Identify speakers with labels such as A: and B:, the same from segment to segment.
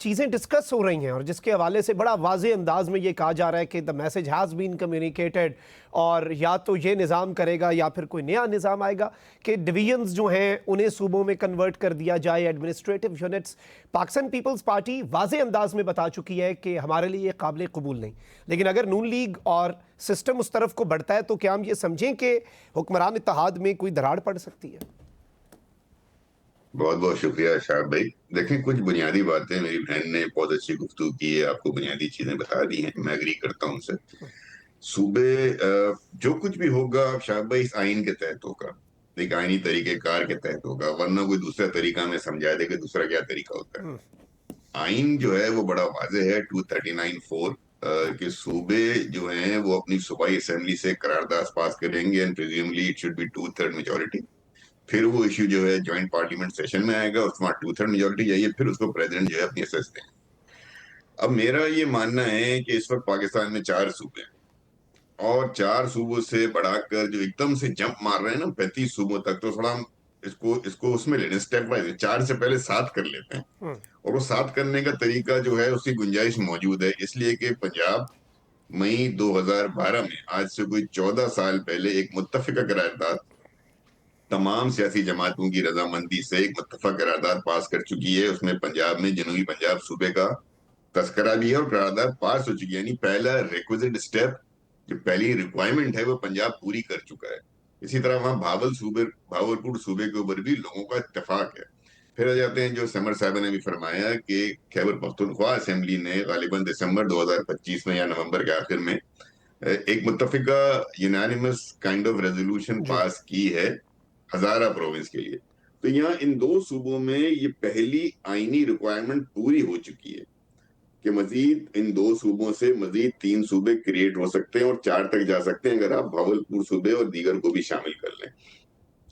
A: چیزیں ڈسکس ہو رہی ہیں اور جس کے حوالے سے بڑا واضح انداز میں یہ کہا جا رہا ہے کہ the message has been communicated, اور یا تو یہ نظام کرے گا یا پھر کوئی نیا نظام آئے گا کہ ڈویژنز جو ہیں انہیں صوبوں میں کنورٹ کر دیا جائے، ایڈمنسٹریٹو یونٹس. پاکستان پیپلز پارٹی واضح انداز میں بتا چکی ہے کہ ہمارے لیے یہ قابل قبول نہیں. لیکن اگر نون لیگ اور سسٹم اس طرف کو بڑھتا ہے تو کیا ہم یہ سمجھیں کہ حکمران اتحاد میں کوئی دراڑ پڑ سکتی ہے؟
B: بہت بہت شکریہ شاہد بھائی. دیکھیں، کچھ بنیادی باتیں میری بہن نے بہت اچھی گفتگو کی ہے، آپ کو بنیادی چیزیں بتا دی ہیں، میں ایگری کرتا ہوں ان سے. صوبے جو کچھ بھی ہوگا شاہد بھائی اس آئین کے تحت ہوگا، ایک آئینی طریقہ کار کے تحت ہوگا، ورنہ کوئی دوسرا طریقہ ہمیں سمجھا دے کہ دوسرا کیا طریقہ ہوتا ہے. آئین جو ہے وہ بڑا واضح ہے 239(4) کہ صوبے جو ہیں وہ اپنی صوبائی اسمبلی سے قرارداد پاس کریں گے and presumably it should be 2/3 majority. پھر وہ ایشو جو ہے جوائنٹ پارلیمنٹ سیشن میں آئے گا، اس میں 2/3 میجورٹی چاہیے، پھر اس کو پریزیڈنٹ جو ہے اپنی اسیس دیں. اب میرا یہ ماننا ہے کہ اس وقت پاکستان میں 4 صوبے ہیں، اور 4 صوبوں سے بڑھا کر جو ایک دم سے جمپ مار رہے ہیں نا 35 صوبوں تک، تو تھوڑا ہم اس کو اس میں لے لیں، اسٹیپ وائز 4 سے پہلے 7 کر لیتے ہیں. اور وہ 7 کرنے کا طریقہ جو ہے اس کی گنجائش موجود ہے، اس لیے کہ پنجاب مئی 2012 میں، آج سے کوئی 14 سال پہلے، ایک متفقہ قرارداد تمام سیاسی جماعتوں کی رضامندی سے ایک متفق قرارداد پاس کر چکی ہے. اس میں پنجاب میں جنوبی پنجاب صوبے کا تذکرہ بھی ہے اور قرارداد پاس ہو چکی ہے. یعنی پہلا ریکوزٹ اسٹیپ، جو پہلی ریکوائرمنٹ ہے، وہ پنجاب پوری کر چکا ہے. اسی طرح وہاں بھاولپور صوبے کے اوپر بھی لوگوں کا اتفاق ہے. پھر آ جاتے ہیں جو سمر صاحب نے بھی فرمایا کہ خیبر پختونخوا اسمبلی نے غالباً دسمبر 2025 میں یا نومبر کے آخر میں ایک متفقہ unanimous kind of resolution pass کی ہے ہزارہ پروونس کے لیے. تو یہاں ان 2 صوبوں میں یہ پہلی آئینی ریکوائرمنٹ پوری ہو چکی ہے کہ مزید ان 2 صوبوں سے مزید 3 صوبے کریٹ ہو سکتے ہیں اور 4 تک جا سکتے ہیں اگر آپ بھاولپور صوبے اور دیگر کو بھی شامل کر لیں.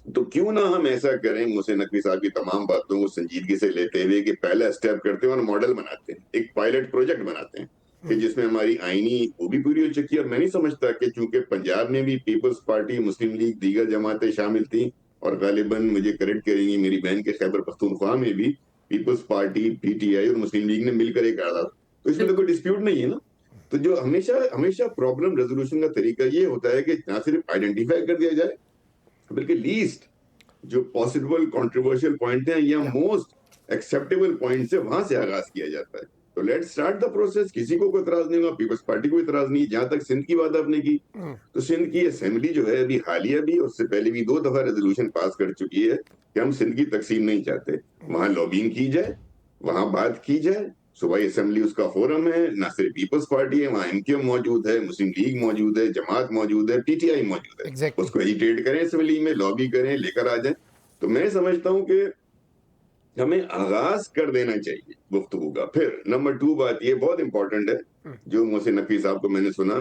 B: تو کیوں نہ ہم ایسا کریں، محسن نقوی صاحب کی تمام باتوں کو سنجیدگی سے لیتے ہوئے، کہ پہلا اسٹیپ کرتے ہیں اور ماڈل بناتے ہیں، ایک پائلٹ پروجیکٹ بناتے ہیں کہ جس میں ہماری آئینی وہ بھی پوری ہو چکی ہے. اور میں نہیں سمجھتا کہ چونکہ پنجاب میں بھی پیپلز پارٹی، مسلم لیگ، دیگر جماعتیں شامل تھیں، اور غالباً مجھے کریکٹ کریں گی میری بہن کے خیبر پختونخوا میں بھی Peoples Party, P T I اور مسلم لیگ نے مل کر ایک قرارداد، تو اس میں تو کوئی ڈسپیوٹ نہیں ہے نا. تو جو ہمیشہ پرابلم ریزولوشن کا طریقہ یہ ہوتا ہے کہ نہ صرف آئیڈینٹیفائی کر دیا جائے، بلکہ لیسٹ جو پاسبل کنٹروورشل پوائنٹ ہیں یا موسٹ ایکسیپٹیبل پوائنٹ سے وہاں سے آغاز کیا جاتا ہے. تو لیٹ سٹارٹ دا پروسیس. کسی کو کوئی اعتراض نہیں ہوگا، پیپلز پارٹی کو اعتراض نہیں. جہاں تک سندھ کی بات آپ نے کی، تو سندھ کی اسمبلی جو ہے ابھی حالیہ بھی، اس سے پہلے بھی 2 دفعہ ریزولوشن پاس کر چکی ہے کہ ہم سندھ کی تقسیم نہیں چاہتے. وہاں لابینگ کی جائے، وہاں بات کی جائے، صوبائی اسمبلی اس کا فورم ہے. نہ صرف پیپلز پارٹی ہے، وہاں MQM موجود ہے، مسلم لیگ موجود ہے، جماعت موجود ہے، PTI موجود ہے. اس کو ایجیٹیٹ کریں، اسمبلی میں لابی کریں، لے کر آ جائیں. تو میں سمجھتا ہوں کہ ہمیں آغاز کر دینا چاہیے گفتگو کا. پھر نمبر 2 بات یہ بہت امپورٹنٹ ہے جو محسن نقوی صاحب کو میں نے سنا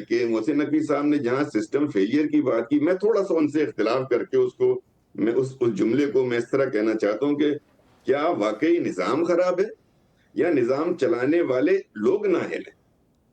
B: کہ محسن نقوی صاحب نے جہاں سسٹم فیلئر کی بات کی، میں تھوڑا سا ان سے اختلاف کر کے میں اس جملے کو میں اس طرح کہنا چاہتا ہوں کہ کیا واقعی نظام خراب ہے یا نظام چلانے والے لوگ نااہل ہیں؟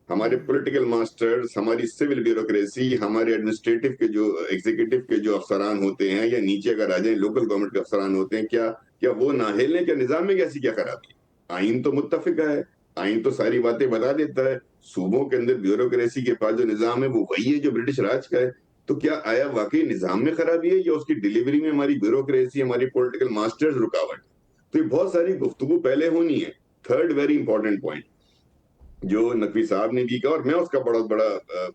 B: ہمارے پولیٹیکل ماسٹرز، ہماری سول بیوروکریسی، ہمارے ایڈمنسٹریٹو کے جو ایگزیکٹو کے جو افسران ہوتے ہیں، یا نیچے اگر آ جائیں لوکل گورنمنٹ کے افسران ہوتے ہیں، کیا وہ نااہل ہیں؟ کیا نظام میں کیسی کیا خرابی ہے؟ آئین تو متفقہ ہے، آئین تو ساری باتیں بتا دیتا ہے. صوبوں کے اندر بیوروکریسی کے پاس جو نظام ہے وہ وہی ہے جو برٹش راج کا ہے. تو کیا آیا واقعی نظام میں خرابی ہے یا اس کی ڈیلیوری میں ہماری بیوروکریسی، ہماری پولیٹیکل ماسٹرز رکاوٹ؟ تو یہ بہت ساری گفتگو پہلے ہونی ہے. تھرڈ ویری امپورٹنٹ پوائنٹ جو نقوی صاحب نے بھی کہا، اور میں اس کا بڑا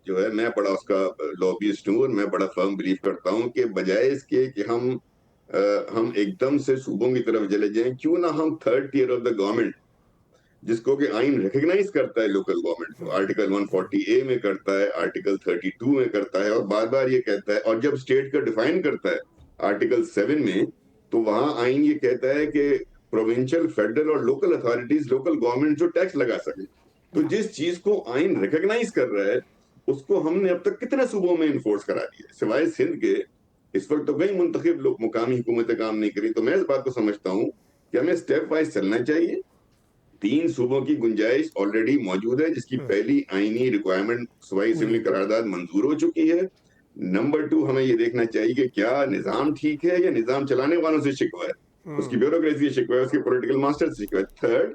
B: جو ہے، میں بڑا اس کا لابیسٹ ہوں، اور میں بڑا فرم بلیو کرتا ہوں کہ بجائے اس کے کہ ہم ایک دم سے صوبوں کی طرف چلے جائیں، کیوں نہ ہم 3rd tier of the government, جس کو کہ آئین ریکگنائز کرتا ہے لوکل گورنمنٹ کو، آرٹیکل 140A میں کرتا ہے، آرٹیکل 32 میں کرتا ہے، اور بار بار یہ کہتا ہے. اور جب اسٹیٹ کا ڈیفائن کرتا ہے آرٹیکل 7 میں، تو وہاں آئین یہ کہتا ہے کہ پروونشل، فیڈرل اور لوکل اتھارٹیز، لوکل گورنمنٹ جو ٹیکس لگا سکے. تو جس چیز کو آئین ریکگنائز کر رہا ہے، اس کو ہم نے اب تک کتنے صوبوں میں انفورس کرا دیا؟ سوائے سندھ کے اس وقت تو کئی منتخب لوگ مقامی حکومتیں کام نہیں کری. تو میں اس بات کو سمجھتا ہوں کہ ہمیں اسٹیپ وائز چلنا چاہیے. 3 صوبوں کی گنجائش آلریڈی موجود ہے، جس کی پہلی آئینی ریکوائرمنٹ صوبائی اسمبلی قرارداد منظور ہو چکی ہے. نمبر 2 ہمیں یہ دیکھنا چاہیے کہ کیا نظام ٹھیک ہے یا نظام چلانے والوں سے شکوہ ہے، اس کی بیوروکریسی سے شکوہ ہے، اس کے پولیٹیکل ماسٹر سے شکوہ ہے. Third,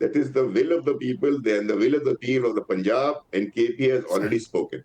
B: That is the will of the people, and the will of the people of the Punjab, and KP has already spoken.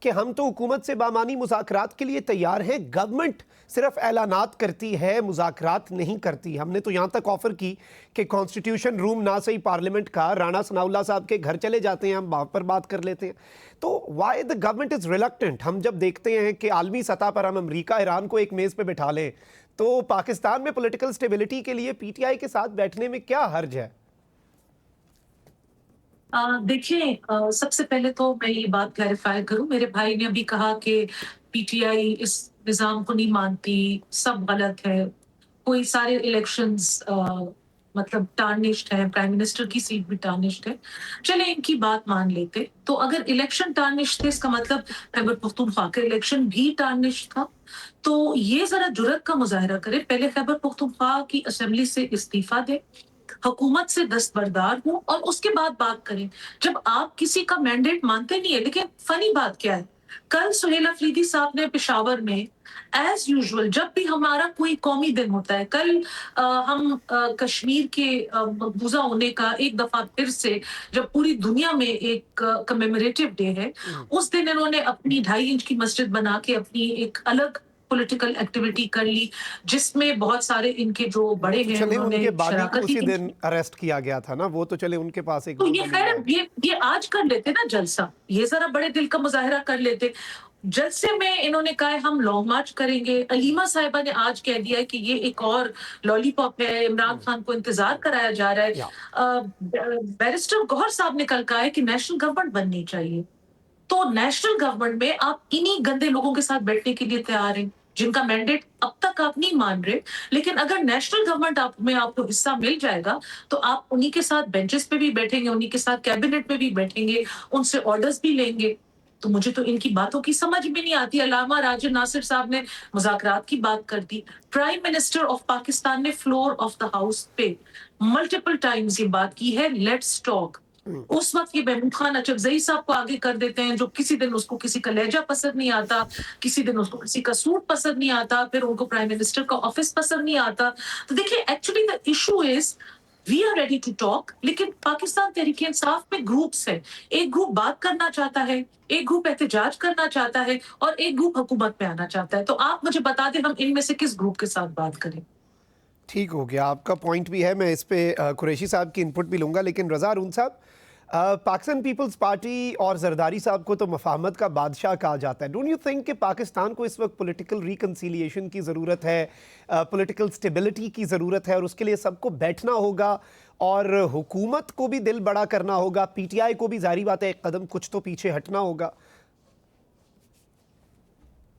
A: کہ ہم تو حکومت سے بامانی مذاکرات کے لیے تیار ہیں, گورنمنٹ صرف اعلانات کرتی ہے, مذاکرات نہیں کرتی. ہم نے تو یہاں تک آفر کی کہ کانسٹیٹیوشن روم نہ صحیح پارلیمنٹ کا, رانا ثناء اللہ صاحب کے گھر چلے جاتے ہیں, ہم وہاں پر بات کر لیتے ہیں. تو why the government is reluctant? ہم جب دیکھتے ہیں کہ عالمی سطح پر ہم امریکہ ایران کو ایک میز پہ بٹھا لیں, تو پاکستان میں پولیٹیکل سٹیبلٹی کے لیے پی ٹی آئی کے ساتھ بیٹھنے میں کیا حرج ہے؟
C: دیکھیں, سب سے پہلے تو میں یہ بات کلیریفائی کروں, میرے بھائی نے ابھی کہا کہ پی ٹی آئی اس نظام کو نہیں مانتی, سب غلط ہے, کوئی سارے الیکشنز مطلب ٹارنشڈ ہے, پرائم منسٹر کی سیٹ بھی ٹارنشڈ ہے. چلیں ان کی بات مان لیتے. تو اگر الیکشن ٹارنشڈ تھے, اس کا مطلب خیبر پختونخوا کا الیکشن بھی ٹارنشڈ تھا. تو یہ ذرا جرأت کا مظاہرہ کرے, پہلے خیبر پختونخوا کی اسمبلی سے استعفیٰ دے, حکومت سے دستبردار ہوں, اور اس کے بعد بات کریں. جب آپ کسی کا مینڈیٹ مانتے نہیں ہے, لیکن فنی بات کیا ہے, کل سہیل افریدی صاحب نے پشاور میں ایز یوزول, جب بھی ہمارا کوئی قومی دن ہوتا ہے, کل ہم کشمیر کے مقبوضہ ہونے کا ایک دفعہ پھر سے, جب پوری دنیا میں ایک کمیموریٹو ڈے ہے, اس دن انہوں نے اپنی 2.5 انچ کی مسجد بنا کے اپنی ایک الگ پولیٹیکل ایکٹیویٹی کر لی, جس میں بہت سارے ان کے جو بڑے ہیں
A: چلے
C: انہوں
A: ان
C: نے
A: کے بانی کو
C: شراکت
A: اسی
C: کی.
A: دن اریسٹ کیا گیا تھا نا, وہ تو چلے ان کے پاس ایک
C: تو یہ خیر یہ آج کر لیتے نا جلسہ, یہ ذرا بڑے دل کا مظاہرہ کر لیتے. جلسے میں انہوں نے کہا ہم لانگ مارچ کریں گے. علیمہ صاحبہ نے آج کہہ دیا کہ یہ ایک اور لالی پاپ ہے, عمران خان کو انتظار کرایا جا رہا ہے. بیرسٹر گوہر صاحب نے کل کہا ہے کہ نیشنل گورنمنٹ بننی چاہیے. تو نیشنل گورنمنٹ میں آپ انہی گندے لوگوں کے ساتھ بیٹھنے کے لیے تیار ہیں جن کا مینڈیٹ اب تک آپ نہیں مان رہے, لیکن اگر نیشنل گورنمنٹ آپ کو حصہ مل جائے گا تو آپ انہی کے ساتھ بینچز پہ بھی بیٹھیں گے, انہی کے ساتھ کیبنٹ پہ بھی بیٹھیں گے, ان سے آرڈرز بھی لیں گے. تو مجھے تو ان کی باتوں کی سمجھ میں نہیں آتی. علامہ راجہ ناصر صاحب نے مذاکرات کی بات کر دی. پرائم منسٹر آف پاکستان نے فلور آف دا ہاؤس پہ ملٹیپل ٹائمز یہ بات کی ہے, لیٹس ٹاک. اس وقت یہ محمود خان اچکزئی صاحب کو آگے کر دیتے ہیں, جو کسی دن اس کو کسی کا لہجہ پسند نہیں آتا, کسی دن اس کو کسی کا سوٹ پسند نہیں آتا, پھر ان کو پرائم منسٹر کا آفس پسند نہیں آتا. تو دیکھیں, actually the issue is we are ready to talk, لیکن پاکستان تحریک انصاف میں گروپس ہیں. ایک گروپ بات کرنا چاہتا ہے, ایک گروپ احتجاج کرنا چاہتا ہے, اور ایک گروپ حکومت میں آنا چاہتا ہے. تو آپ مجھے بتا دیں ہم ان میں سے کس گروپ کے ساتھ بات کریں.
A: ٹھیک ہو گیا, آپ کا پوائنٹ بھی ہے, میں اس پہ قریشی صاحب کی انپٹ بھی لوں گا. لیکن رضا ہارون صاحب, پاکستان پیپلز پارٹی اور زرداری صاحب کو تو مفاہمت کا بادشاہ کہا جاتا ہے. ڈونٹ یو تھنک کہ پاکستان کو اس وقت پولیٹیکل ریکنسیلیشن کی ضرورت ہے, پولیٹیکل سٹیبلٹی کی ضرورت ہے, اور اس کے لیے سب کو بیٹھنا ہوگا اور حکومت کو بھی دل بڑا کرنا ہوگا, پی ٹی آئی کو بھی ظاہری بات ہے ایک قدم کچھ تو پیچھے ہٹنا ہوگا؟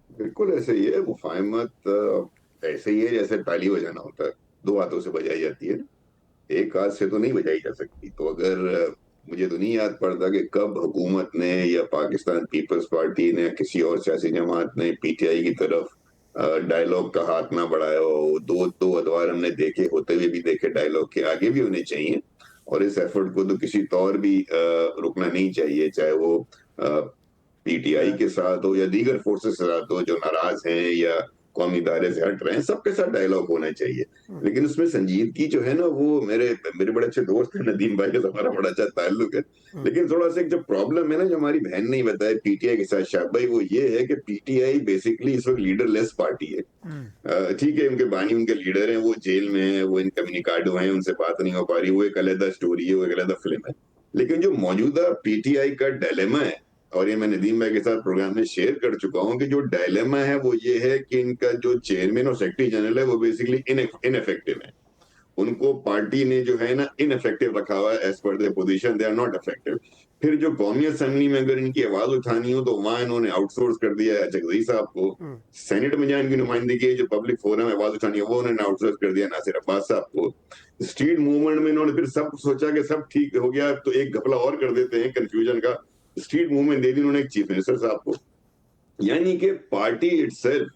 B: بالکل ایسے ہی ہے. مفاہمت ایسے ہی ہے جیسے تالی بجانا ہوتا ہے, 2 ہاتھوں سے بجائی جاتی ہے, ایک ہاتھ سے تو نہیں بجائی جا سکتی. تو اگر مجھے تو نہیں یاد پڑتا کہ کب حکومت نے یا پاکستان پیپلز پارٹی نے کسی اور سیاسی جماعت نے پی ٹی آئی کی طرف ڈائیلاگ کا ہاتھ نہ بڑھایا ہو. دو ادوار ہم نے دیکھے, ہوتے ہوئے بھی دیکھے, ڈائیلاگ کے آگے بھی ہونے چاہیے, اور اس ایفرٹ کو تو کسی طور بھی رکنا نہیں چاہیے, چاہے وہ پی ٹی آئی کے ساتھ ہو یا دیگر فورسز کے ساتھ ہو جو ناراض ہیں یا قومی دائرے سے ہٹ رہے ہیں, سب کے ساتھ ڈائیلاگ ہونا چاہیے. لیکن اس میں سنجیدگی جو ہے نا, وہ میرے بڑے اچھے دوست ہیں, ندیم بھائی کا ہمارا بڑا اچھا تعلق ہے, لیکن تھوڑا سا ایک جو پرابلم ہے نا, جو ہماری بہن نے بتایا پی ٹی آئی کے ساتھ شاہد بھائی, وہ یہ ہے کہ پی ٹی آئی بیسکلی اس وقت لیڈر لیس پارٹی ہے. ٹھیک ہے, ان کے بانی ان کے لیڈر ہیں, وہ جیل میں ہیں, وہ انکمیونیکاڈو ہیں, ان سے بات نہیں ہو پا رہی, وہ ایک علیحدہ سٹوری ہے, وہ ایک علیحدہ فلم ہے. لیکن جو موجودہ پی ٹی آئی کا ڈائلیما ہے, اور یہ میں ندیم بھائی کے ساتھ پروگرام میں شیئر کر چکا ہوں, کہ جو ڈائلیما ہے وہ یہ ہے کہ ان کا جو چیئرمین اور سیکرٹری جنرل ہے وہ بیسکلی ان افیکٹو ہے. ان کو پارٹی نے جو ہے نا ان افیکٹو رکھا ہوا ہے, as per their position they are not effective. پھر جو قومی اسمبلی میں اگر ان کی آواز اٹھانی ہو تو وہاں انہوں نے آؤٹ سورس کر دیا ہے اچکزئی صاحب کو. سینٹ میں جہاں ان کی نمائندگی ہے, جو پبلک فورم میں آواز اٹھانی ہے, وہ انہوں نے آؤٹ سورس کر دیا ناصر عباس صاحب کو. اسٹریٹ موومنٹ میں انہوں نے پھر سب سوچا کہ سب ٹھیک ہو گیا تو ایک گھپلا اور کر دیتے ہیں کنفیوژن کا, اسٹریٹ موومنٹ دے دی انہوں نے ایک چیف منسٹر صاحب کو. یعنی کہ پارٹی اٹ سیلف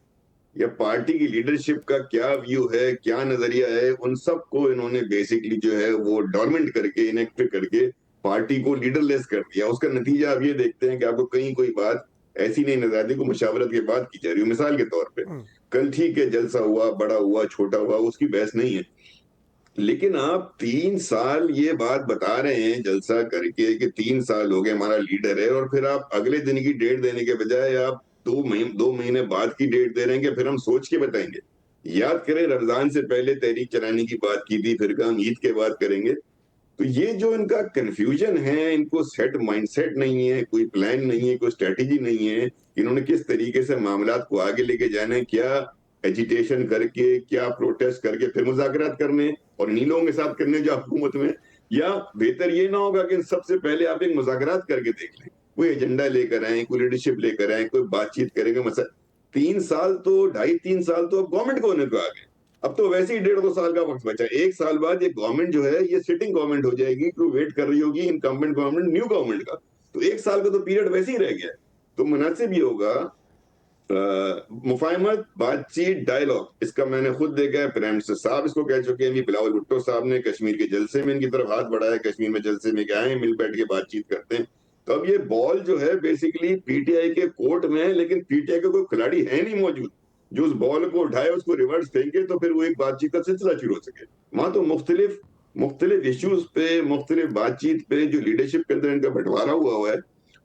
B: یا پارٹی کی لیڈرشپ کا کیا ویو ہے, کیا نظریہ ہے, ان سب کو انہوں نے بیسکلی جو ہے وہ ڈورمنٹ کر کے, انیکٹو کر کے پارٹی کو لیڈر لیس کر دیا. اس کا نتیجہ آپ یہ دیکھتے ہیں کہ آپ کو کہیں کوئی بات ایسی نہیں نظر آتی, کو مشاورت کی بات کی جا رہی ہو. مثال کے طور پہ کل ٹھیک ہے جلسہ ہوا, بڑا ہوا, چھوٹا ہوا, اس کی بحث نہیں ہے, لیکن آپ 3 سال یہ بات بتا رہے ہیں جلسہ کر کے کہ 3 سال ہو گئے ہمارا لیڈر ہے، اور پھر آپ اگلے دن کی ڈیٹ دینے کے بجائے آپ 2 مہینے بعد کی ڈیٹ دے رہے ہیں کہ پھر ہم سوچ کے بتائیں گے. یاد کریں رمضان سے پہلے تحریک چلانے کی بات کی تھی، پھر کہا ہم عید کے بعد کریں گے. تو یہ جو ان کا کنفیوژن ہے، ان کو سیٹ مائنڈ سیٹ نہیں ہے، کوئی پلان نہیں ہے، کوئی اسٹریٹجی نہیں ہے، انہوں نے کس طریقے سے معاملات کو آگے لے کے جانا ہے، کیا ایجیٹیشن کر کے، کیا پروٹیسٹ کر کے پھر مذاکرات کرنے اور انہی لوگوں کے ساتھ کرنے جو حکومت میں. یا بہتر یہ نہ ہوگا کہ سب سے پہلے آپ ایک مذاکرات کر کے دیکھ لیں، کوئی ایجنڈا لے کر آئیں، کوئی لیڈرشپ لے کر آئیں، کوئی بات چیت کریں گے. مثلا 3 سال تو 2.5-3 سال تو اب گورنمنٹ کو ہونے کو آ گئے. اب تو ویسے ہی 1.5-2 سال کا وقت بچا. 1 سال بعد یہ گورنمنٹ جو ہے یہ سٹنگ گورنمنٹ ہو جائے گی، جو ویٹ کر رہی ہوگی انکمبنٹ گورنمنٹ نیو گورنمنٹ کا. تو 1 سال کا تو پیریڈ ویسے ہی رہ گیا. تو مناسب یہ ہوگا مفاہمت، بات چیت، ڈائلاگ. اس کا میں نے خود دیکھا ہے، پرائم منسٹر صاحب اس کو کہہ چکے ہیں، بلاول بھٹو صاحب نے کشمیر کے جلسے میں ان کی طرف ہاتھ بڑھایا، کشمیر میں جلسے میں کہ آئیں مل بیٹھ کے بات چیت کرتے ہیں. تو اب یہ بال جو ہے بیسیکلی پی ٹی آئی کے کورٹ میں ہے، لیکن پی ٹی آئی کا کوئی کھلاڑی ہے نہیں موجود جو اس بال کو اٹھائے، اس کو ریورس پھینکے تو پھر وہ ایک بات چیت کا سلسلہ شروع ہو سکے. وہاں تو مختلف ایشوز پہ، مختلف بات چیت پہ جو لیڈرشپ کے اندر ان کا بٹوارا ہوا ہے،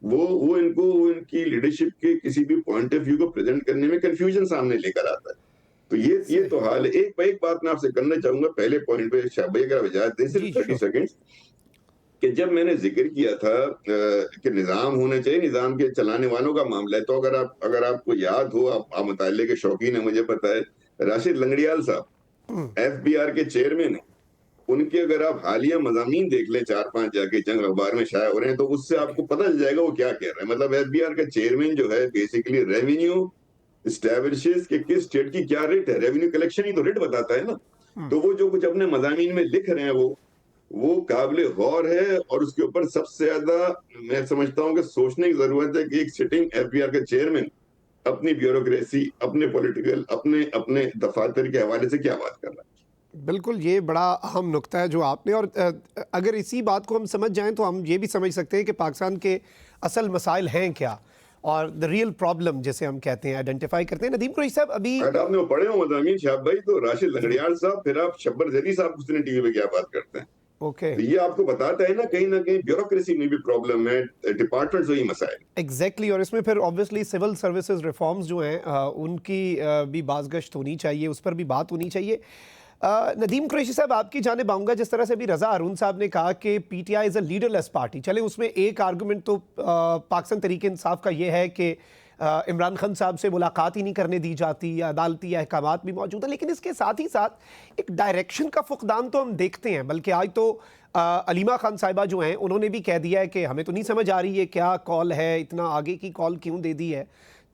B: وہ ان کو ان کی لیڈرشپ کے کسی بھی پوائنٹ آف ویو کو پریزنٹ کرنے میں کنفیوژن سامنے لے کر آتا ہے. تو یہ تو حال ہے. ایک بات میں آپ سے کرنا چاہوں گا پہلے پوائنٹ پہ، شاہ بھائی اگر اجازت دیں
A: جی
B: صرف 30
A: شور.
B: سیکنڈ، کہ جب میں نے ذکر کیا تھا کہ نظام ہونا چاہیے، نظام کے چلانے والوں کا معاملہ ہے، تو اگر آپ کو یاد ہو، آپ مطالعے کے شوقین ہیں مجھے پتا ہے، راشد لنگڑیال صاحب ایف بی آر کے چیئرمین ہیں. ان کے اگر آپ حالیہ مضامین دیکھ لیں 4-5 جا کے جنگ اخبار میں شائع ہو رہے ہیں، تو اس سے آپ کو پتہ چل جائے گا وہ کیا کہہ رہے ہیں. مطلب ایف بی آر کا چیئرمین جو ہے بیسیکلی ریونیو اسٹیبلشز کہ کس اسٹیٹ کی کیا ریٹ ہے، ریونیو کلیکشن ہی تو ریٹ بتاتا ہے نا. تو وہ جو کچھ اپنے مضامین میں لکھ رہے ہیں وہ قابل غور ہے، اور اس کے اوپر سب سے زیادہ میں سمجھتا ہوں کہ سوچنے کی ضرورت ہے کہ ایک سٹنگ ایف بی آر کا چیئرمین اپنی بیوروکریسی، اپنے پولیٹیکل، اپنے دفاتر کے حوالے سے کیا بات کر رہا ہے.
A: بالکل یہ بڑا اہم نقطہ ہے جو آپ نے، اور اگر اسی بات کو ہم سمجھ جائیں تو ہم یہ بھی سمجھ سکتے ہیں کہ پاکستان کے اصل مسائل ہیں کیا، اور the real problem جیسے ہم کہتے ہیں، آئیڈینٹیفائی کرتے ہیں. ندیم قریشی صاحب ابھی
B: اگر آپ نے وہ پڑھے ہو مضامین شہاب بھائی، تو راشد لنگڑیال صاحب، پھر آپ شبر زیدی صاحب اس نے ٹی وی پہ کیا بات کرتے ہیں.
A: اوکے
B: تو یہ آپ کو بتاتا ہے نا کہیں بیوروکریسی میں بھی پرابلم ہے، ڈپارٹمنٹس وہی مسائل.
A: ایگزیکٹلی، اور اس میں پھر آبویسلی سول سروسز ریفارمز جو ہیں ان کی بھی بازگشت ہونی چاہیے، اس پر بھی بات ہونی چاہیے. ندیم قریشی صاحب آپ کی جانب آؤں گا. جس طرح سے بھی رضا ہارون صاحب نے کہا کہ پی T I is a leader less party, چلے اس میں ایک آرگومنٹ تو پاکستان تحریک انصاف کا یہ ہے کہ عمران خان صاحب سے ملاقات ہی نہیں کرنے دی جاتی، یا عدالتی احکامات بھی موجود ہیں، لیکن اس کے ساتھ ہی ساتھ ایک ڈائریکشن کا فقدان تو ہم دیکھتے ہیں. بلکہ آج تو علیمہ خان صاحبہ جو ہیں انہوں نے بھی کہہ دیا ہے کہ ہمیں تو نہیں سمجھ آ رہی ہے کیا کال ہے، اتنا آگے کی کال کیوں دے دی ہے.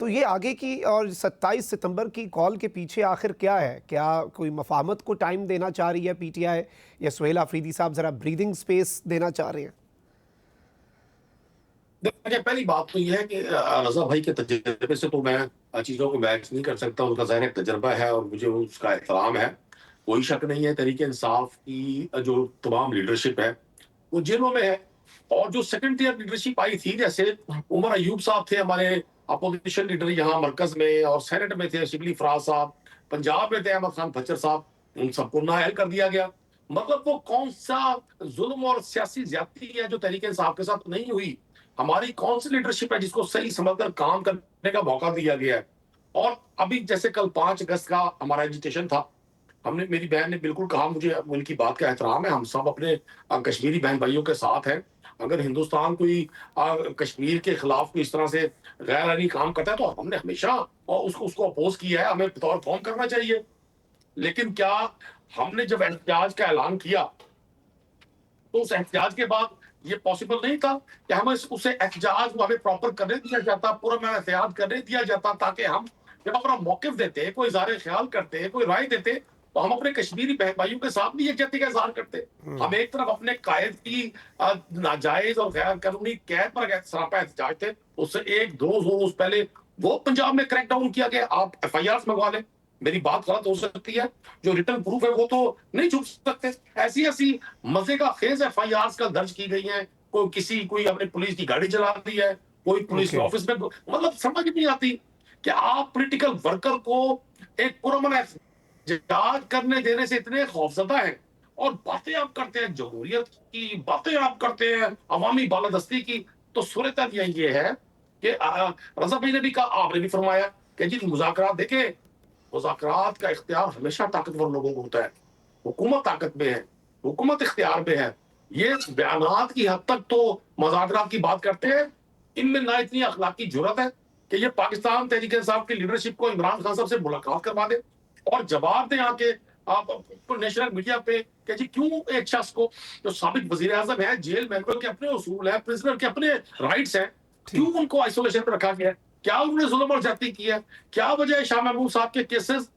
A: تو یہ آگے کی اور 27 ستمبر کی کال کے پیچھے آخر کیا ہے؟ کیا کوئی مفاہمت کو ٹائم دینا چاہ رہی ہے پی ٹی آئی، یا سہیل آفریدی صاحب ذرا بریدنگ سپیس دینا چاہ رہے ہیں؟
D: دیکھیں، پہلی بات تو یہ ہے کہ رضا بھائی کے تجربے سے تو میں چیزوں کو میچ نہیں کر سکتا. ان کا ظاہر تجربہ ہے اور مجھے اس کا احترام ہے. کوئی شک نہیں ہے تحریک انصاف کی جو تمام لیڈرشپ ہے وہ جیلوں میں ہے. اور جو سیکنڈ ٹیئر لیڈرشپ آئی تھی، جیسے عمر ایوب صاحب تھے ہمارے اپوزیشن لیڈر یہاں مرکز میں، اور سینٹ میں تھے شبلی فراز صاحب، پنجاب میں تھے احمد خان پچر صاحب، ان سب کو نااہل کر دیا گیا. مطلب وہ کون سا ظلم اور سیاسی زیادتی ہے جو تحریک انصاف کے ساتھ نہیں ہوئی؟ ہماری کون سی لیڈرشپ ہے جس کو صحیح سمجھ کر کام کرنے کا موقع دیا گیا ہے؟ اور ابھی جیسے کل 5 اگست کا ہمارا ایجیٹیشن تھا، ہم نے، میری بہن نے بالکل کہا، مجھے ان کی بات کا احترام ہے، ہم سب اپنے کشمیری بہن بھائیوں کے ساتھ ہیں. اگر ہندوستان کوئی کشمیر کے خلاف کوئی اس طرح سے غیر آئینی کام کرتا ہے تو ہم نے ہمیشہ اس کو اپوز کیا ہے، ہمیں بطور قوم کرنا چاہیے. لیکن کیا ہم نے جب احتجاج کا اعلان کیا تو اس احتجاج کے بعد یہ پاسبل نہیں تھا کہ ہمیں اسے احتجاج کو ہمیں پراپر کرنے دیا جاتا، پورا میں احتیاط کرنے دیا جاتا، تاکہ ہم جب اپنا موقف دیتے، کوئی اظہار خیال کرتے، کوئی رائے دیتے، تو ہم اپنے کشمیری بہن بھائیوں کے ساتھ بھی یکجہتی کا اظہار کرتے. ہم ایک طرف اپنے قائد کی ناجائز اور غیر قانونی قید پر سراپا احتجاج تھے، اس سے 1-2 روز پہلے وہ پنجاب میں کریک ڈاؤن کیا گیا. آپ ایف آئی آر منگوا لیں، میری بات غلط ہو سکتی ہے، جو ریٹن پروف ہے وہ تو نہیں چھپ سکتے. ایسی مزے کا خیز ایف آئی آر کا درج کی گئی ہیں. کوئی اپنے پولیس کی گاڑی چلا دی ہے، کوئی پولیس کے آفس میں، مطلب سمجھ نہیں آتی کہ آپ پولیٹیکل ورکر کو ایک پرامن احتجاج کرنے دینے سے اتنے خوفزدہ ہیں. اور باتیں آپ کرتے ہیں جمہوریت کی، باتیں آپ کرتے ہیں عوامی بالادستی کی. تو صورتحال یہ ہے کہ رضا بھائی نے بھی کہا، آپ نے بھی فرمایا کہ جی مذاکرات، دیکھیں مذاکرات کا اختیار ہمیشہ طاقتور لوگوں کو ہوتا ہے. حکومت طاقت میں ہے، حکومت اختیار میں ہے. یہ بیانات کی حد تک تو مذاکرات کی بات کرتے ہیں، ان میں نہ اتنی اخلاقی جرات ہے کہ یہ پاکستان تحریک انصاف کی لیڈرشپ کو عمران خان صاحب سے ملاقات کروا دے اور جواب دیں آ کے آپ نیشنل میڈیا پہ کہ جی کیوں ایک شخص کو جو سابق وزیر اعظم ہے، جیل ممبر کے اپنے اصول ہیں، پرزنر کے اپنے رائٹس ہیں، کیوں ان کو آئسولیشن پہ رکھا گیا ہے؟ کیا انہوں نے ظلم اور زیادتی کی ہے؟ کیا وجہ ہے شاہ محمود صاحب کے کیسز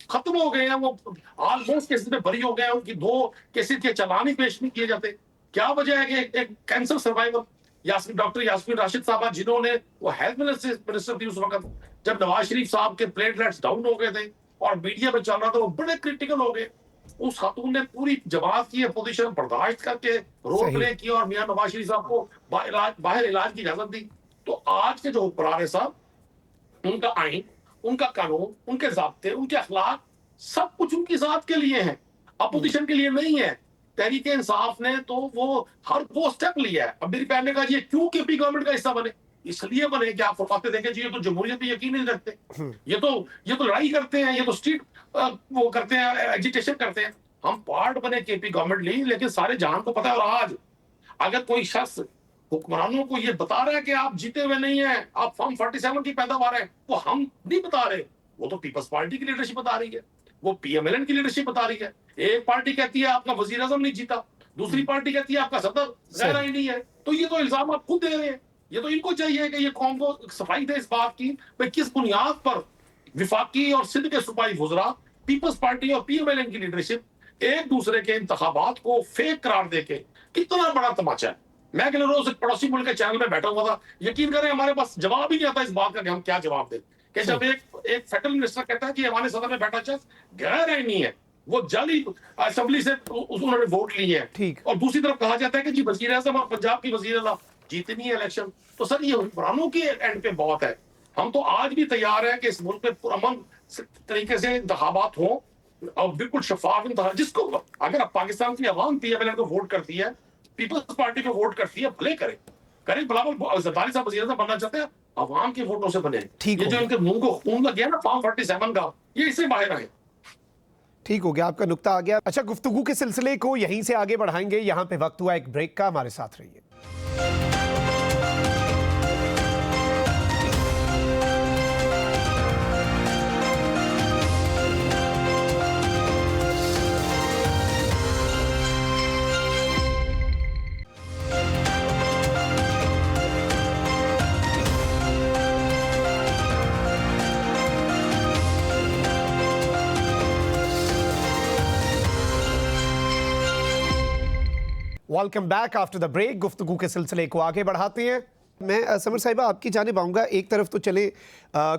D: ختم ہو گئے ہیں، وہ آلموسٹ کیسز میں بری ہو گئے ہیں، ان کی 2 کیسز کے چلان ہی پیش نہیں کیے جاتے؟ کیا وجہ ہے کہ ایک cancer survivor doctor Yasmin Rashid صاحبہ، جنہوں نے وہ ہیلتھ منسٹر تھی اس وقت جب نواز شریف صاحب کے پلیٹلیٹس ڈاؤن ہو گئے تھے اور میڈیا پہ چل رہا تھا، وہ بڑے کریٹیکل ہو گئے. اس خاتون نے پوری جماعت کی اپوزیشن برداشت کر کے رول پلے کیا اور میاں نواز شریف صاحب کو باہر علاج کی اجازت دی. تو آج کے جو حکمران ہیں صاحب، ان کا آئین، ان کا قانون، ان کے ضابطے، ان کے اخلاق، سب کچھ ان کی ذات کے لیے ہیں، اپوزیشن کے لیے نہیں ہے. تحریک انصاف نے تو وہ ہر وہ اسٹیپ لیا ہے. اب میری بہن نے کہا یہ کیوں کے پی گورنمنٹ کا حصہ بنے؟ اس لیے بنے کہ آپ فرماتے دیکھیں جی یہ تو جمہوریت پہ یقین نہیں رکھتے، یہ تو لڑائی کرتے ہیں، یہ تو اسٹریٹ وہ کرتے ہیں، ایجیٹیشن کرتے ہیں. ہم پارٹ بنے کے پی گورنمنٹ لی، لیکن سارے جہان کو پتا ہے. اور آج اگر کوئی شخص حکمرانوں کو یہ بتا رہا ہے کہ آپ جیتے ہوئے نہیں ہیں، آپ فارم 47 کی پیداوار ہیں، وہ ہم نہیں بتا رہے، وہ تو پیپلز پارٹی کی لیڈرشپ بتا رہی ہے، وہ پی ایم ایل این کی لیڈرشپ بتا رہی ہے. ایک پارٹی کہتی ہے آپ کا وزیر اعظم نہیں جیتا، دوسری پارٹی کہتی ہے آپ کا صدر غیر آئینی ہے. تو یہ تو الزام آپ خود دے رہے ہیں. یہ تو ان کو چاہیے کہ یہ قوم کو صفائی دے اس بات کی کہ کس بنیاد پر وفاقی اور سندھ کے صوبائی وزراء، پیپلز پارٹی اور پی ایم ایل این کی لیڈرشپ ایک دوسرے کے انتخابات کو فیک قرار دے کے کتنا بڑا تماچا ہے. میں اگلے روز ایک پڑوسی ملک کے چینل میں بیٹھا ہوا تھا، یقین کریں ہمارے پاس جواب ہی نہیں آتا اس بات کا کہ ہم کیا جواب دیں. کہ جب ایک فیڈرل منسٹر کہتا ہے کہ ہمارے صدر میں بیٹھا شخص غیر آئینی ہے، وہ جعلی اسمبلی سے انہوں نے ووٹ لی ہے، اور دوسری طرف کہا جاتا ہے کہ جی وزیر اعظم اور پنجاب کی وزیر اعلیٰ جیتنی ہے الیکشن. تو سر یہ حکمرانوں کے اینڈ پہ بہت ہے. ہم تو آج بھی تیار ہیں کہ اس ملک میں پرامن طریقے سے انتخابات ہوں اور بالکل شفاف انتخاب، جس کو اگر پاکستان کی عوام پی ایم ایل این کو ووٹ کرتی ہے، پیپلز پارٹی کو ووٹ کرتی ہے، بھلے کریں بلاول زرداری صاحب وزیر اعظم بننا چاہتے ہیں، عوام کے ووٹوں سے بنے. یہ جو ان کے منہ کو خون لگ گیا نا فارم 47 کا، یہ اس سے باہر آئے.
A: ٹھیک ہو گیا، آپ کا نقطہ آ گیا. اچھا، گفتگو کے سلسلے کو یہیں سے آگے بڑھائیں گے. یہاں پہ وقت ہوا ایک بریک کا، ہمارے ساتھ رہیے. Welcome back after the break. گفتگو کے سلسلے کو آگے بڑھاتے ہیں. میں سمر صاحبہ آپ کی جانب آؤں گا. ایک طرف تو چلیں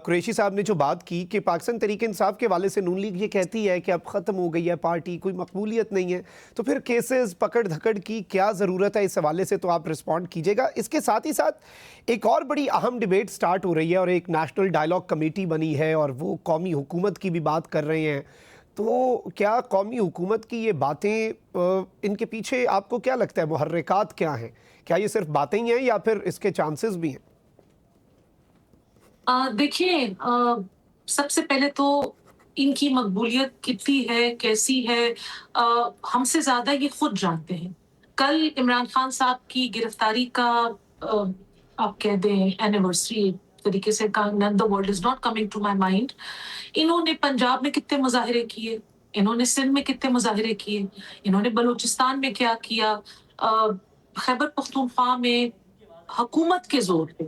A: قریشی صاحب نے جو بات کی کہ پاکستان تحریک انصاف کے حوالے سے نون لیگ یہ کہتی ہے کہ اب ختم ہو گئی ہے پارٹی، کوئی مقبولیت نہیں ہے، تو پھر کیسز پکڑ دھکڑ کی کیا ضرورت ہے؟ اس حوالے سے تو آپ رسپونڈ کیجیے گا. اس کے ساتھ ہی ساتھ ایک اور بڑی اہم ڈیبیٹ سٹارٹ ہو رہی ہے اور ایک نیشنل ڈائیلاگ کمیٹی بنی ہے اور وہ قومی حکومت کی بھی بات کر رہے ہیں. تو کیا قومی حکومت کی یہ باتیں، ان کے پیچھے آپ کو کیا لگتا ہے محرکات کیا ہیں؟ کیا یہ صرف باتیں ہی ہیں یا پھر اس کے چانسز بھی ہیں؟
C: دیکھیں، سب سے پہلے تو ان کی مقبولیت کتنی ہے، کیسی ہے، ہم سے زیادہ یہ خود جانتے ہیں. کل عمران خان صاحب کی گرفتاری کا آپ کہہ دیں اینیورسری طریقے سے the world is not coming to my mind. انہوں نے پنجاب میں کتنے مظاہرے کیے، انہوں نے سندھ میں کتنے مظاہرے کیے، انہوں نے بلوچستان میں کیا کیا، خیبر پختونخوا میں حکومت کے زور پہ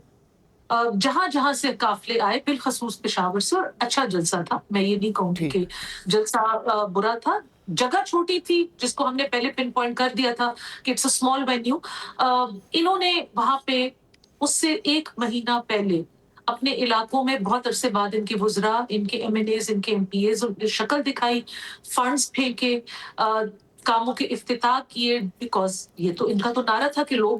C: جہاں جہاں سے قافلے آئے، بالخصوص پشاور سے. اور اچھا جلسہ تھا، میں یہ نہیں کہوں گی کہ جلسہ برا تھا. جگہ چھوٹی تھی جس کو ہم نے پہلے پن پوائنٹ کر دیا تھا کہ اٹس اے اسمال وینیو. انہوں نے وہاں پہ اس سے 1 مہینہ پہلے اپنے علاقوں میں بہت عرصے بعد ان کے وزراء، ان کے ایم این ایز، ان کے ایم پی ایز شکل دکھائی، فنڈز پھینکے، کاموں کے افتتاح کیے. بیکاز یہ تو ان کا تو نعرہ تھا کہ لوگ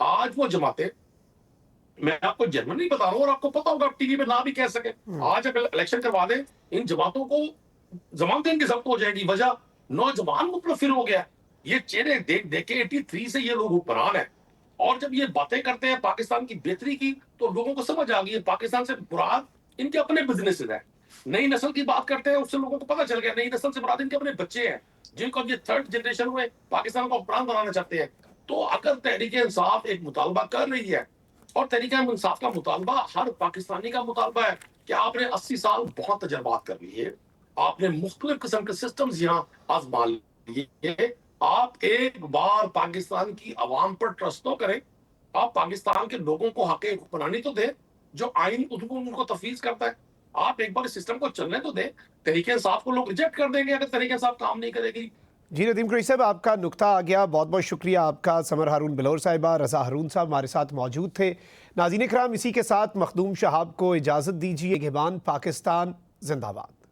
D: آج وہ جماعتیں، میں آپ کو جرمنی بتا رہا ہوں اور آپ کو پتا ہوگا آپ ٹی وی پہ نہ بھی کہہ سکیں، آج اگر الیکشن کروا دیں ان جماعتوں کو ضمانتیں ان کی ضبط ہو جائے گی. وجہ نوجوان متنفر ہو گیا. یہ چہرے دیکھ دیکھ کے 83 سے یہ لوگ حکمران ہیں، اور جب یہ باتیں کرتے ہیں پاکستان کی بہتری کی تو لوگوں کو سمجھ آ گئی ہے پاکستان سے مراد ان کے اپنے بزنس ہے. نئی نسل کی بات کرتے ہیں، اس سے لوگوں کو پتہ چل گیا نئی نسل سے مراد ان کے اپنے بچے ہیں جن کو یہ تھرڈ جنریشن میں پاکستان کو حکمران بنانا چاہتے ہیں. تو اگر تحریک انصاف ایک مطالبہ کر رہی ہے، اور تحریک انصاف کا مطالبہ ہر پاکستانی کا مطالبہ ہے کہ آپ نے 80 سال بہت تجربات کر لیے، آپ نے مختلف قسم کے سسٹمز یہاں آزما لیے، آپ ایک بار پاکستان کی عوام پر ٹرسٹ تو کریں، آپ پاکستان کے لوگوں کو حق حکمرانی تو دیں جو آئین ان کو تفویض کرتا ہے. آپ ایک بار اس سسٹم کو چلنے تو دیں. تحریک انصاف کو لوگ ریجیکٹ کر دیں گے اگر تحریک انصاف کام نہیں کرے گی.
A: جی ندیم قریشی صاحب، آپ کا نقطہ آ گیا، بہت بہت شکریہ آپ کا. سمر ہارون بلور صاحبہ، رضا ہارون صاحب ہمارے ساتھ موجود تھے. ناظرین کرام، اسی کے ساتھ مخدوم شہاب کو اجازت دیجیے. نگہبان پاکستان زندہ باد.